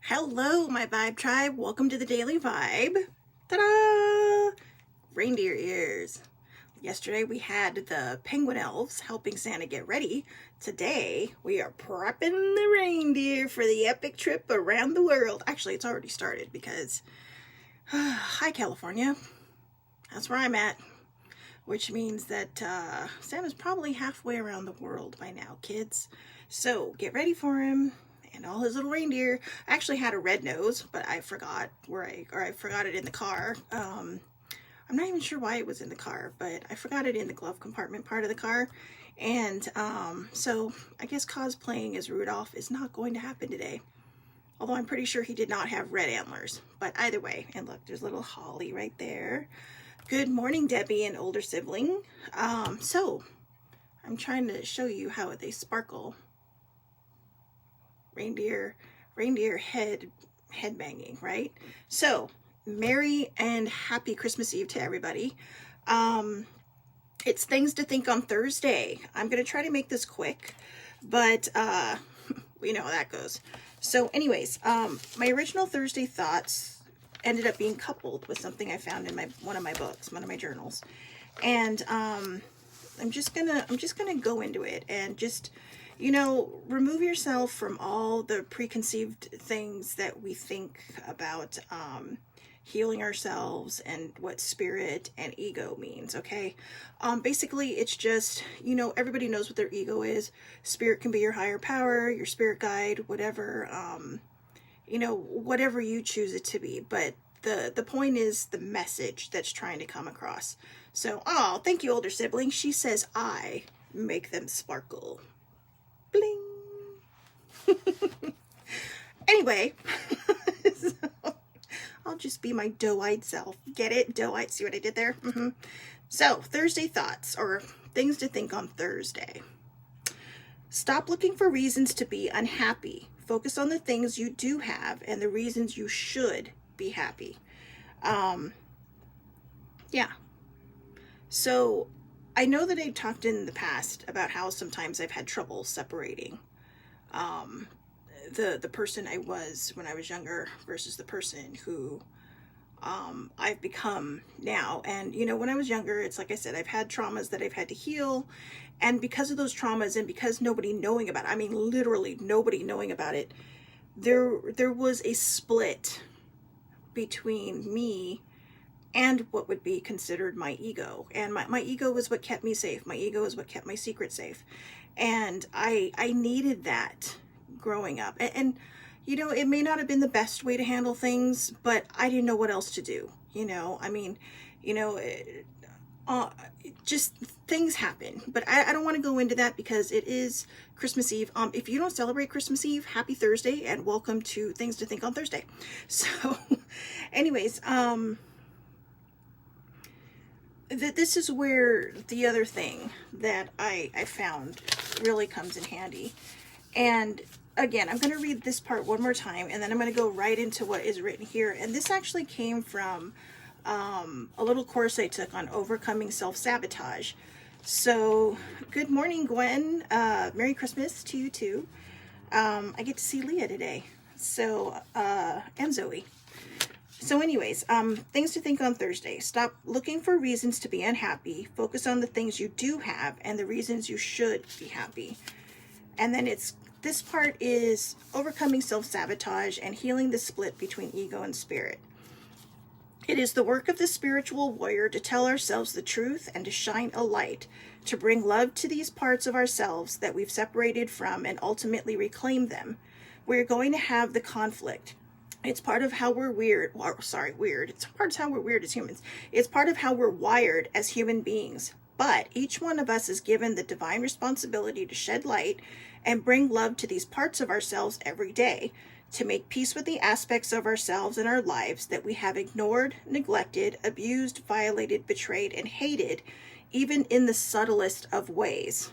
Hello, my Vibe Tribe. Welcome to the Daily Vibe. Ta-da! Reindeer ears. Yesterday we had the penguin elves helping Santa get ready. Today we are prepping the reindeer for the epic trip around the world. Actually, it's already started because, hi California. That's where I'm at. Which means that Santa's probably halfway around the world by now, kids. So get ready for him. And all his little reindeer. I actually had a red nose, but I forgot I forgot it in the car. I'm not even sure why it was in the car, but I forgot it in the glove compartment part of the car. And so I guess cosplaying as Rudolph is not going to happen today. Although I'm pretty sure he did not have red antlers. But either way, and look, there's little Holly right there. Good morning, Debbie and older sibling. So I'm trying to show you how they sparkle. Reindeer head banging, right? So merry and happy Christmas Eve to everybody. It's things to think on Thursday. I'm gonna try to make this quick, but we know how that goes. So anyways, my original Thursday thoughts ended up being coupled with something I found in one of my books, one of my journals, and I'm just gonna go into it and just, remove yourself from all the preconceived things that we think about healing ourselves and what spirit and ego means, okay? Basically, it's just, everybody knows what their ego is. Spirit can be your higher power, your spirit guide, whatever, whatever you choose it to be. But the point is the message that's trying to come across. So, oh, thank you, older sibling. She says, I make them sparkle. Bling. Anyway, so I'll just be my doe-eyed self. Get it? Doe-eyed. See what I did there? Mm-hmm. So, Thursday thoughts, or things to think on Thursday. Stop looking for reasons to be unhappy. Focus on the things you do have and the reasons you should be happy. Yeah. So, I know that I talked in the past about how sometimes I've had trouble separating the person I was when I was younger versus the person who I've become now. And, when I was younger, it's like I said, I've had traumas that I've had to heal. And because of those traumas and because nobody knowing about it, I mean, literally nobody knowing about it, there was a split between me and what would be considered my ego. And my ego was what kept me safe. My ego is what kept my secret safe. And I needed that growing up. And it may not have been the best way to handle things, but I didn't know what else to do. Just things happen. But I don't want to go into that because it is Christmas Eve. If you don't celebrate Christmas Eve, happy Thursday and welcome to Things to Think on Thursday. So anyways, this is where the other thing that I found really comes in handy. And again, I'm going to read this part one more time, and then I'm going to go right into what is written here. And this actually came from a little course I took on overcoming self-sabotage. So, good morning, Gwen. Merry Christmas to you too. I get to see Leah today. So, and Zoe. So anyways, things to think on Thursday. Stop looking for reasons to be unhappy. Focus on the things you do have and the reasons you should be happy. And then this part is overcoming self-sabotage and healing the split between ego and spirit. It is the work of the spiritual warrior to tell ourselves the truth and to shine a light, to bring love to these parts of ourselves that we've separated from and ultimately reclaim them. We're going to have the conflict. It's part of how we're weird. It's part of how we're weird as humans. It's part of how we're wired as human beings. But each one of us is given the divine responsibility to shed light and bring love to these parts of ourselves every day, to make peace with the aspects of ourselves and our lives that we have ignored, neglected, abused, violated, betrayed, and hated, even in the subtlest of ways.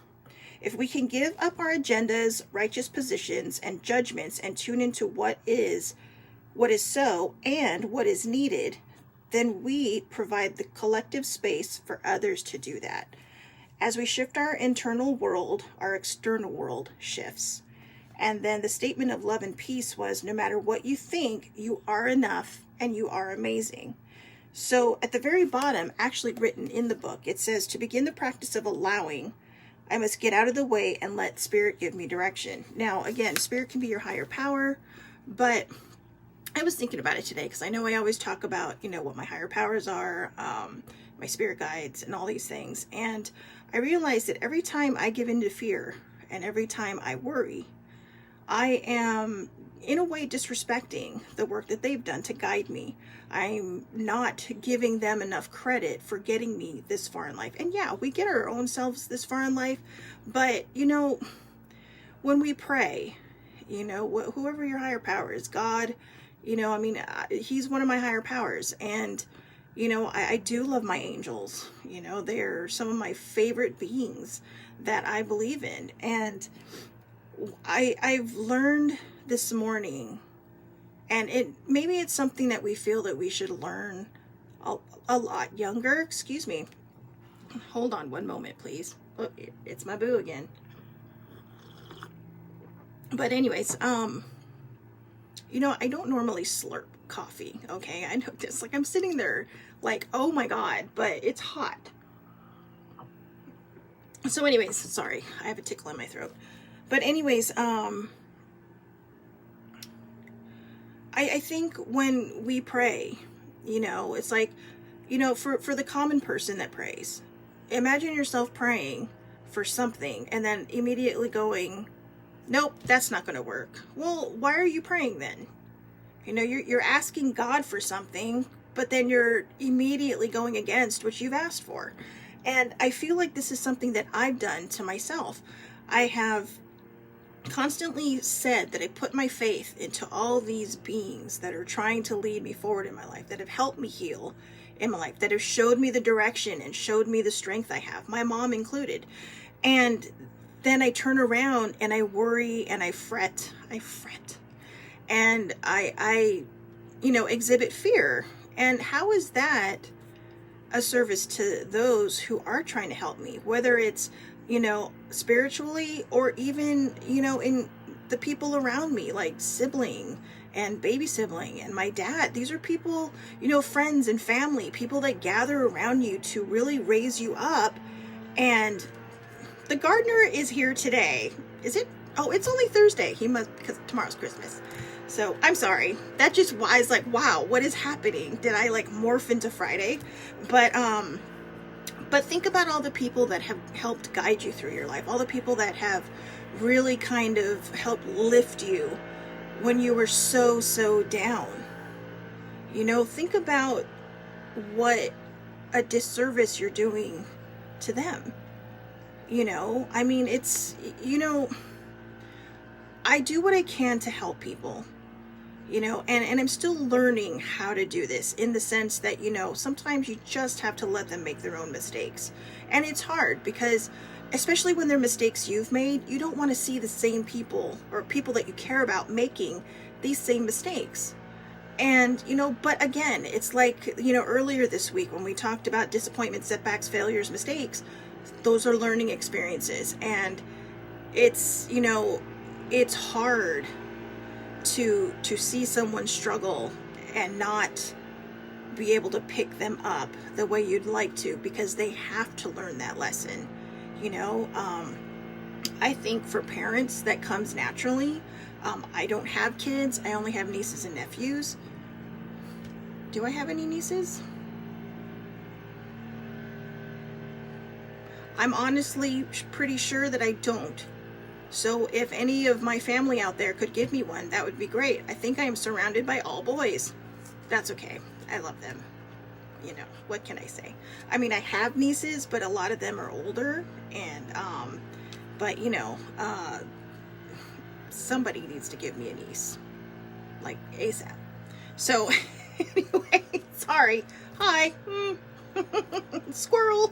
If we can give up our agendas, righteous positions, and judgments and tune into what is so and what is needed, then we provide the collective space for others to do that. As we shift our internal world, our external world shifts. And then the statement of love and peace was, no matter what you think, you are enough and you are amazing. So at the very bottom, actually written in the book, it says, to begin the practice of allowing, I must get out of the way and let spirit give me direction. Now, again, spirit can be your higher power, but I was thinking about it today because I know I always talk about, what my higher powers are, my spirit guides and all these things. And I realized that every time I give in to fear and every time I worry, I am in a way disrespecting the work that they've done to guide me. I'm not giving them enough credit for getting me this far in life. And yeah, we get our own selves this far in life, but when we pray, whoever your higher power is, God, he's one of my higher powers. And, I do love my angels. They're some of my favorite beings that I believe in. And I've learned this morning, and maybe it's something that we feel that we should learn a lot younger. Excuse me. Hold on one moment, please. Oh, it's my boo again. But anyways, I don't normally slurp coffee, okay? I know this, like I'm sitting there like, oh my God, but it's hot. So anyways, sorry, I have a tickle in my throat. But anyways, I think when we pray, it's like, for the common person that prays, imagine yourself praying for something and then immediately going, nope, that's not going to work. Well, why are you praying then? You're asking God for something, but then you're immediately going against what you've asked for. And I feel like this is something that I've done to myself. I have constantly said that I put my faith into all these beings that are trying to lead me forward in my life, that have helped me heal in my life, that have showed me the direction and showed me the strength I have, my mom included. And then I turn around and I worry and I fret. And I exhibit fear. And how is that a service to those who are trying to help me? Whether it's, spiritually or even, in the people around me, like sibling and baby sibling and my dad. These are people, friends and family, people that gather around you to really raise you up. And the gardener is here today. Is it? Oh, it's only Thursday. He must, because tomorrow's Christmas. So I'm sorry. That just was like, wow, what is happening? Did I like morph into Friday? But think about all the people that have helped guide you through your life. All the people that have really kind of helped lift you when you were so down. Think about what a disservice you're doing to them. It's, I do what I can to help people, and I'm still learning how to do this, in the sense that, sometimes you just have to let them make their own mistakes. And it's hard because, especially when they're mistakes you've made, you don't want to see the same people or people that you care about making these same mistakes. And, but again, it's like, earlier this week when we talked about disappointment, setbacks, failures, mistakes, those are learning experiences. And it's, it's hard to see someone struggle and not be able to pick them up the way you'd like to, because they have to learn that lesson. I think for parents that comes naturally. I don't have kids. I only have nieces and nephews. Do I have any nieces? I'm honestly pretty sure that I don't. So if any of my family out there could give me one, that would be great. I think I am surrounded by all boys. That's okay. I love them. What can I say? I mean, I have nieces, but a lot of them are older. And, somebody needs to give me a niece. Like ASAP. So, anyway, sorry. Hi. Squirrel.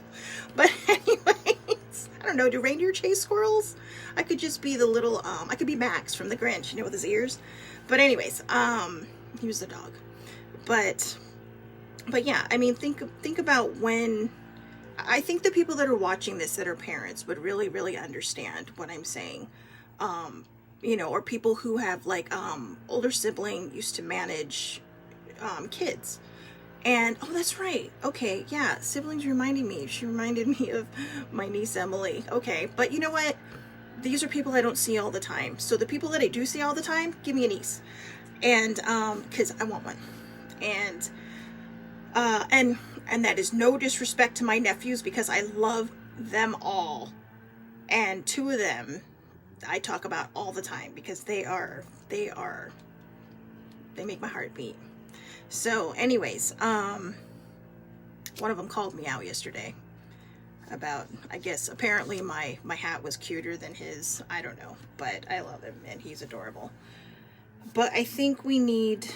But anyways, I don't know, do reindeer chase squirrels? I could just be the little, I could be Max from The Grinch, with his ears. But anyways, he was a dog. But yeah, I mean, think about when, I think the people that are watching this that are parents would really, really understand what I'm saying. or people who have like older sibling used to manage kids. And oh, that's right. Okay, yeah, siblings reminding me. She reminded me of my niece Emily. Okay, but you know what? These are people I don't see all the time. So the people that I do see all the time, give me a niece. And because I want one. And and that is no disrespect to my nephews, because I love them all. And two of them I talk about all the time, because they make my heart beat. So anyways, one of them called me out yesterday about, I guess, apparently my hat was cuter than his. I don't know, but I love him and he's adorable. But I think we need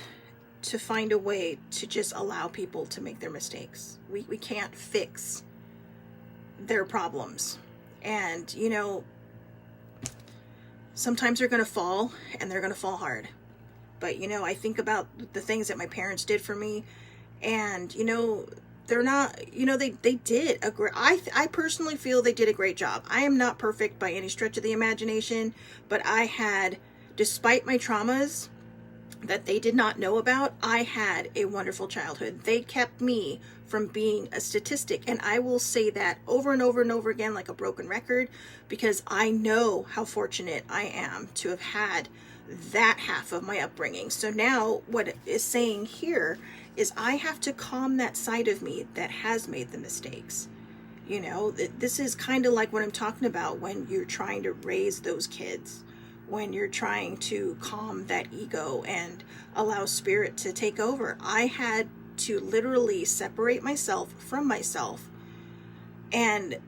to find a way to just allow people to make their mistakes. We can't fix their problems. And, sometimes they're going to fall, and they're going to fall hard. But, I think about the things that my parents did for me, and, they're not, they did a great, I personally feel they did a great job. I am not perfect by any stretch of the imagination, but I had, despite my traumas that they did not know about, I had a wonderful childhood. They kept me from being a statistic. And I will say that over and over and over again, like a broken record, because I know how fortunate I am to have had that half of my upbringing. So now what it is saying here is I have to calm that side of me that has made the mistakes. This is kind of like what I'm talking about when you're trying to raise those kids, when you're trying to calm that ego and allow spirit to take over. I had to literally separate myself from myself. And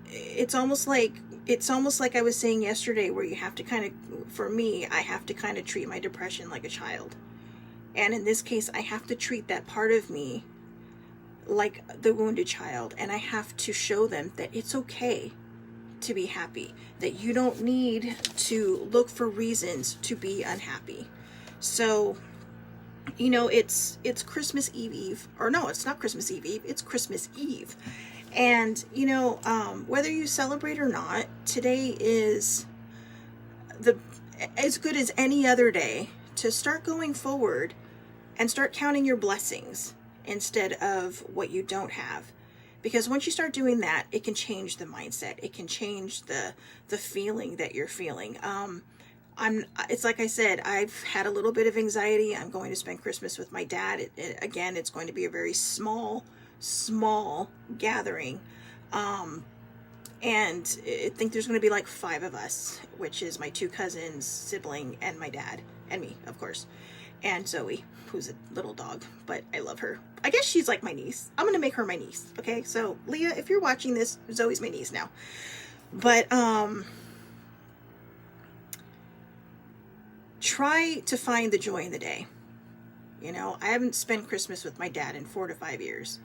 it's almost like I was saying yesterday, where you have to kind of, for me, I have to kind of treat my depression like a child. And in this case, I have to treat that part of me like the wounded child. And I have to show them that it's okay to be happy, that you don't need to look for reasons to be unhappy. So, it's Christmas Eve, or no, it's not Christmas Eve, it's Christmas Eve. And, whether you celebrate or not, today is as good as any other day to start going forward and start counting your blessings instead of what you don't have. Because once you start doing that, it can change the mindset. It can change the feeling that you're feeling. It's like I said, I've had a little bit of anxiety. I'm going to spend Christmas with my dad. Again, it's going to be a very small gathering. And I think there's going to be like 5 of us, which is my 2 cousins, sibling, and my dad, and me, of course. And Zoe, who's a little dog, but I love her. I guess she's like my niece. I'm going to make her my niece. Okay. So Leah, if you're watching this, Zoe's my niece now. But, try to find the joy in the day. I haven't spent Christmas with my dad in 4 to 5 years.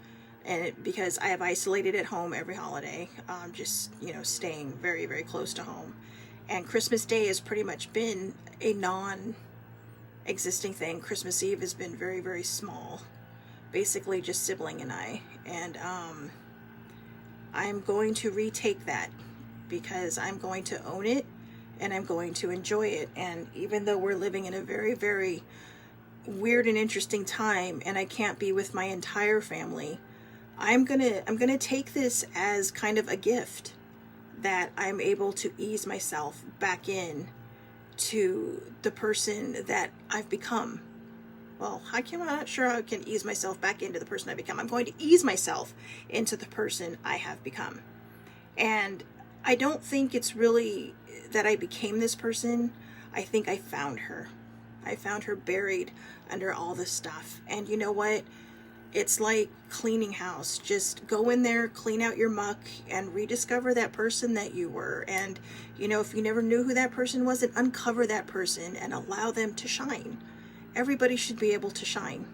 And because I have isolated at home every holiday, just, staying very, very close to home. And Christmas Day has pretty much been a non-existing thing. Christmas Eve has been very, very small. Basically just sibling and I. And I'm going to retake that, because I'm going to own it and I'm going to enjoy it. And even though we're living in a very, very weird and interesting time, and I can't be with my entire family, I'm gonna take this as kind of a gift, that I'm able to ease myself back in to the person that I've become. Well, I'm not sure how I can ease myself back into the person I've become. I'm going to ease myself into the person I have become. And I don't think it's really that I became this person. I think I found her. I found her buried under all this stuff. And you know what? It's like cleaning house. Just go in there, clean out your muck, and rediscover that person that you were. And, if you never knew who that person was, then uncover that person and allow them to shine. Everybody should be able to shine.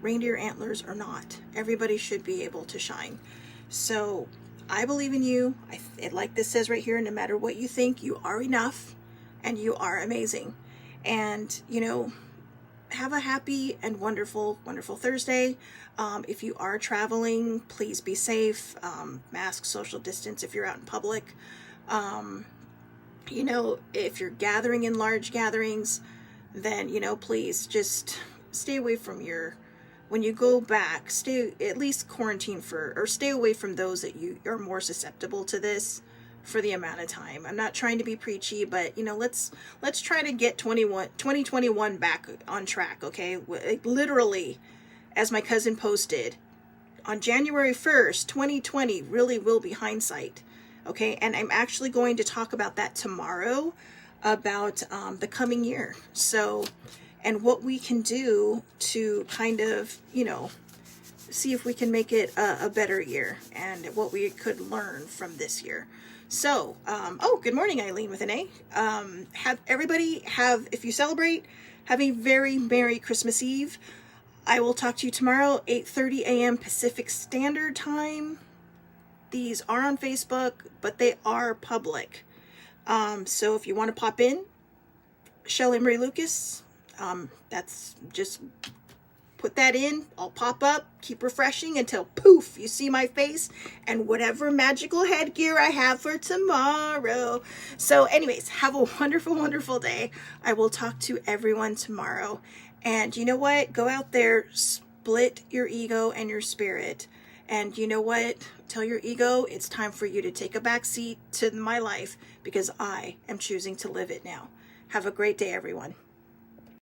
Reindeer antlers or not. Everybody should be able to shine. So I believe in you. Like this says right here, no matter what you think, you are enough and you are amazing. And, have a happy and wonderful, wonderful Thursday. If you are traveling, please be safe. Mask, social distance if you're out in public. You know, if you're gathering in large gatherings, then, you know, please just stay away from your, when you go back, stay at least quarantine for, or stay away from those that you are more susceptible to this for the amount of time. I'm not trying to be preachy, but you know, let's try to get 2021 back on track, okay? Like, literally, as my cousin posted, on January 1st, 2020 really will be hindsight. Okay, and I'm actually going to talk about that tomorrow, about the coming year. So, and what we can do to kind of, you know, see if we can make it a better year, and what we could learn from this year. So, oh, good morning, Eileen with an A. Have everybody have, if you celebrate, have a very Merry Christmas Eve. I will talk to you tomorrow, 8:30 a.m. Pacific Standard Time. These are on Facebook, but they are public. So if you want to pop in, Shelley Marie Lucas, that's just put that in. I'll pop up, keep refreshing until poof, you see my face and whatever magical headgear I have for tomorrow. So anyways, have a wonderful, wonderful day. I will talk to everyone tomorrow. And you know what? Go out there, split your ego and your spirit. And you know what? Tell your ego it's time for you to take a back seat to my life, because I am choosing to live it now. Have a great day, everyone.